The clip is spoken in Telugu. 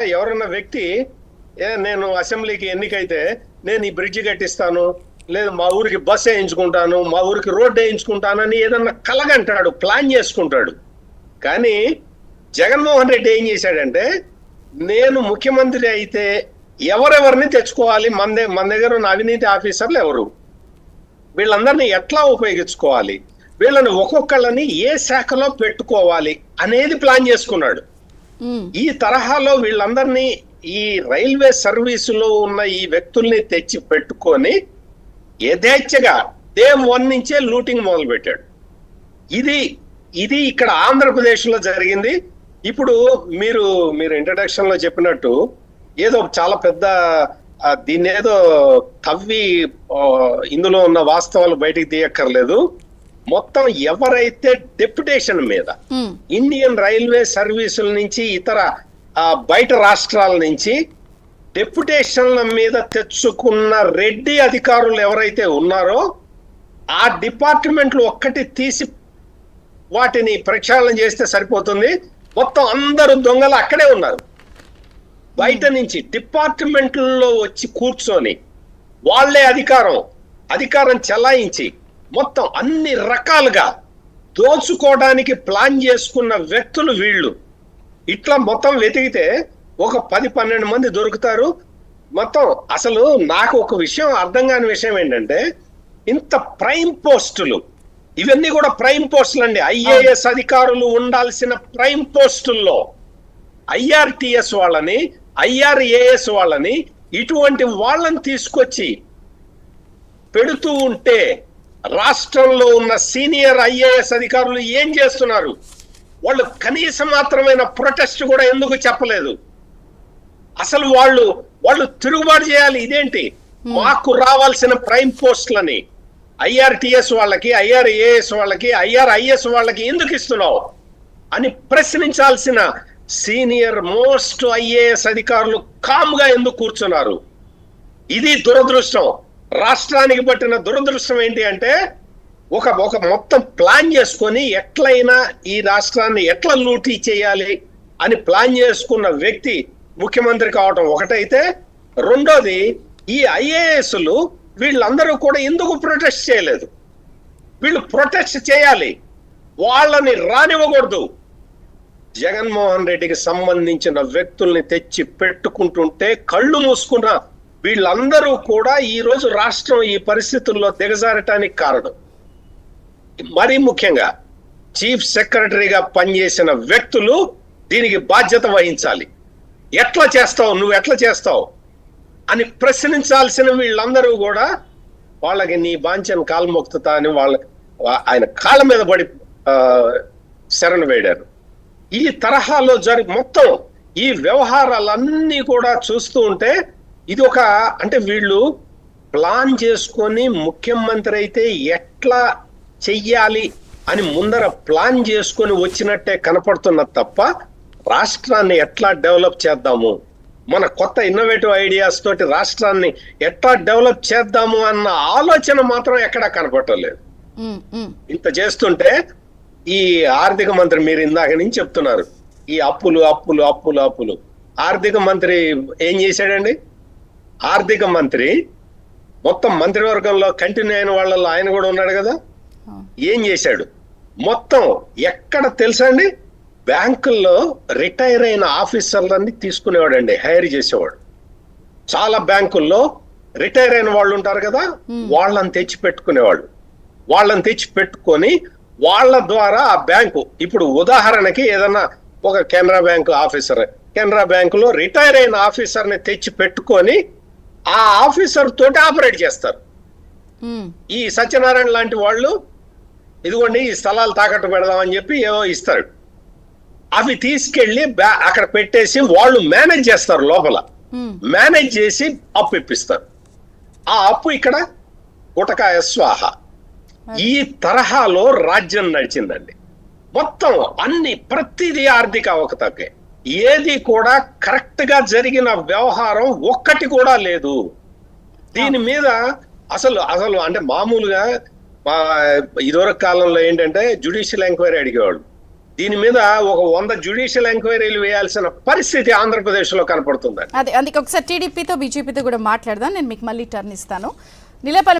ఎవరన్నా వ్యక్తి నేను అసెంబ్లీకి ఎన్నికైతే నేను ఈ బ్రిడ్జి కట్టిస్తాను, లేదు మా ఊరికి బస్ వేయించుకుంటాను, మా ఊరికి రోడ్డు వేయించుకుంటానని ఏదన్నా కలగంటాడు, ప్లాన్ చేసుకుంటాడు. కానీ జగన్మోహన్ రెడ్డి ఏం చేశాడంటే, నేను ముఖ్యమంత్రి అయితే ఎవరెవరిని తెచ్చుకోవాలి, మన దగ్గర ఉన్న అవినీతి ఆఫీసర్లు ఎవరు, వీళ్ళందరినీ ఎట్లా ఉపయోగించుకోవాలి, వీళ్ళని ఒక్కొక్కళ్ళని ఏ శాఖలో పెట్టుకోవాలి అనేది ప్లాన్ చేసుకున్నాడు. ఈ తరహాలో వీళ్ళందరినీ ఈ రైల్వే సర్వీసులో ఉన్న ఈ వ్యక్తుల్ని తెచ్చి పెట్టుకొని యథేచ్ఛగా డే 1 నుంచే లూటింగ్ మొదలు పెట్టాడు. ఇది ఇక్కడ ఆంధ్రప్రదేశ్ లో జరిగింది. ఇప్పుడు మీరు ఇంట్రడక్షన్ లో చెప్పినట్టు ఏదో చాలా పెద్ద దీన్ని ఏదో తవ్వి ఇందులో ఉన్న వాస్తవాలు బయటికి తీయక్కర్లేదు. మొత్తం ఎవరైతే డెప్యుటేషన్ మీద ఇండియన్ రైల్వే సర్వీసుల నుంచి ఇతర బయట రాష్ట్రాల నుంచి డెప్యుటేషన్ల మీద తెచ్చుకున్న రెడ్డి అధికారులు ఎవరైతే ఉన్నారో ఆ డిపార్ట్మెంట్లు ఒక్కటి తీసి వాటిని ప్రక్షాళన చేస్తే సరిపోతుంది. మొత్తం అందరూ దొంగలు అక్కడే ఉన్నారు. బయట నుంచి డిపార్ట్మెంట్లో వచ్చి కూర్చొని వాళ్లే అధికారం చెలాయించి మొత్తం అన్ని రకాలుగా దోచుకోవడానికి ప్లాన్ చేసుకున్న వ్యక్తులు వీళ్ళు. ఇట్లా మొత్తం వెతికితే ఒక 10-12 మంది దొరుకుతారు. మొత్తం అసలు నాకు ఒక విషయం అర్థం కాని విషయం ఏంటంటే, ఇంత ప్రైమ్ పోస్టులు, ఇవన్నీ కూడా ప్రైమ్ పోస్టులు అండి. ఐఏఎస్ అధికారులు ఉండాల్సిన ప్రైమ్ పోస్టుల్లో ఐఆర్టిఎస్ వాళ్ళని, ఐఆర్ఏఎస్ వాళ్ళని, ఇటువంటి వాళ్ళని తీసుకొచ్చి పెడుతూ ఉంటే రాష్ట్రంలో ఉన్న సీనియర్ ఐఏఎస్ అధికారులు ఏం చేస్తున్నారు? వాళ్ళు కనీసం మాత్రమైన ప్రొటెస్ట్ కూడా ఎందుకు చెప్పలేదు? అసలు వాళ్ళు తిరుగుబాటు చేయాలి. ఇదేంటి, మాకు రావాల్సిన ప్రైమ్ పోస్టులని ఐఆర్టిఎస్ వాళ్ళకి, ఐఆర్ఏఎస్ వాళ్ళకి, ఐఆర్ఐఎస్ వాళ్ళకి ఎందుకు ఇస్తున్నావు అని ప్రశ్నించాల్సిన సీనియర్ మోస్ట్ ఐఏఎస్ అధికారులు కామ్గా ఎందుకు కూర్చున్నారు? ఇది దురదృష్టం. రాష్ట్రానికి పట్టిన దురదృష్టం ఏంటి అంటే, ఒక మొత్తం ప్లాన్ చేసుకొని ఎట్లయినా ఈ రాష్ట్రాన్ని ఎట్లా లూటీ చేయాలి అని ప్లాన్ చేసుకున్న వ్యక్తి ముఖ్యమంత్రి కావటం ఒకటైతే, రెండోది ఈ ఐఏఎస్లు వీళ్ళందరూ కూడా ఎందుకు ప్రొటెస్ట్ చేయలేదు? వీళ్ళు ప్రొటెస్ట్ చేయాలి, వాళ్ళని రానివ్వకూడదు. జగన్మోహన్ రెడ్డికి సంబంధించిన వ్యక్తుల్ని తెచ్చి పెట్టుకుంటుంటే కళ్ళు మూసుకున్న వీళ్ళందరూ కూడా ఈ రోజు రాష్ట్రం ఈ పరిస్థితుల్లో దిగజారటానికి కారణం. మరీ ముఖ్యంగా చీఫ్ సెక్రటరీగా పనిచేసిన వ్యక్తులు దీనికి బాధ్యత వహించాలి. ఎట్లా చేస్తావు, నువ్వు ఎట్లా చేస్తావు అని ప్రశ్నించాల్సిన వీళ్ళందరూ కూడా వాళ్ళకి నీ బాంఛన్ కాల్మొక్తుతా అని ఆయన కాళ్ళ మీద పడి శరణు వేడారు. ఈ తరహాలో మొత్తం ఈ వ్యవహారాలన్నీ కూడా చూస్తూ ఉంటే ఇది అంటే వీళ్ళు ప్లాన్ చేసుకొని ముఖ్యమంత్రి అయితే ఎట్లా చెయ్యాలి అని ముందర ప్లాన్ చేసుకొని వచ్చినట్టే కనపడుతున్నది తప్ప, రాష్ట్రాన్ని ఎట్లా డెవలప్ చేద్దాము, మన కొత్త ఇన్నోవేటివ్ ఐడియాస్ తోటి రాష్ట్రాన్ని ఎట్లా డెవలప్ చేద్దాము అన్న ఆలోచన మాత్రం ఎక్కడా కనపడలేదు. ఇంత చేస్తుంటే ఈ ఆర్థిక మంత్రి, మీరు ఇందాక నుంచి చెప్తున్నారు ఈ అప్పులు అప్పులు అప్పులు అప్పులు, ఆర్థిక మంత్రి ఏం చేశాడండి? ఆర్థిక మంత్రి మొత్తం మంత్రివర్గంలో కంటిన్యూ అయిన వాళ్ళలో ఆయన కూడా ఉన్నాడు కదా. ఏం చేశాడు? మొత్తం ఎక్కడ తెలుసా అండి, బ్యాంకుల్లో రిటైర్ అయిన ఆఫీసర్లన్నీ తీసుకునేవాడండి, హైర్ చేసేవాడు. చాలా బ్యాంకుల్లో రిటైర్ అయిన వాళ్ళు ఉంటారు కదా, వాళ్ళని తెచ్చి పెట్టుకునేవాళ్ళు. వాళ్ళని తెచ్చి పెట్టుకొని వాళ్ళ ద్వారా ఆ బ్యాంకు, ఇప్పుడు ఉదాహరణకి ఏదన్నా ఒక కెనరా బ్యాంకు ఆఫీసర్, కెనరా బ్యాంకులో రిటైర్ అయిన ఆఫీసర్ని తెచ్చి పెట్టుకొని ఆ ఆఫీసర్ తోటి ఆపరేట్ చేస్తారు. ఈ సత్యనారాయణ లాంటి వాళ్ళు, ఇదిగోండి ఈ స్థలాలు తాకట్టు పెడదామని చెప్పి ఏవో ఇస్తారు, అవి తీసుకెళ్లి అక్కడ పెట్టేసి వాళ్ళు మేనేజ్ చేస్తారు. లోపల మేనేజ్ చేసి అప్పు ఇప్పిస్తారు. ఆ అప్పు ఇక్కడ గుటకాయ స్వాహ. ఈ తరహాలో రాజ్యం నడిచిందండి. మొత్తం ప్రతిదీ ఆర్థిక అవకతవకే. ఏది కూడా కరెక్ట్ గా జరిగిన వ్యవహారం ఒక్కటి కూడా లేదు. దీని మీద అసలు అంటే మామూలుగా ఇదివరకు కాలంలో ఏంటంటే జ్యుడిషియల్ ఎంక్వైరీ అడిగేవాడు. దీని మీద ఒక 100 జ్యుడిషియల్ ఎంక్వైరీలు వేయాల్సిన పరిస్థితి ఆంధ్రప్రదేశ్ లో కనపడుతుంది. అదే అందుకే ఒకసారి టీడీపీతో బీజేపీతో కూడా మాట్లాడదాం. నేను మీకు మళ్ళీ టర్న్ ఇస్తాను. నిలపల్లి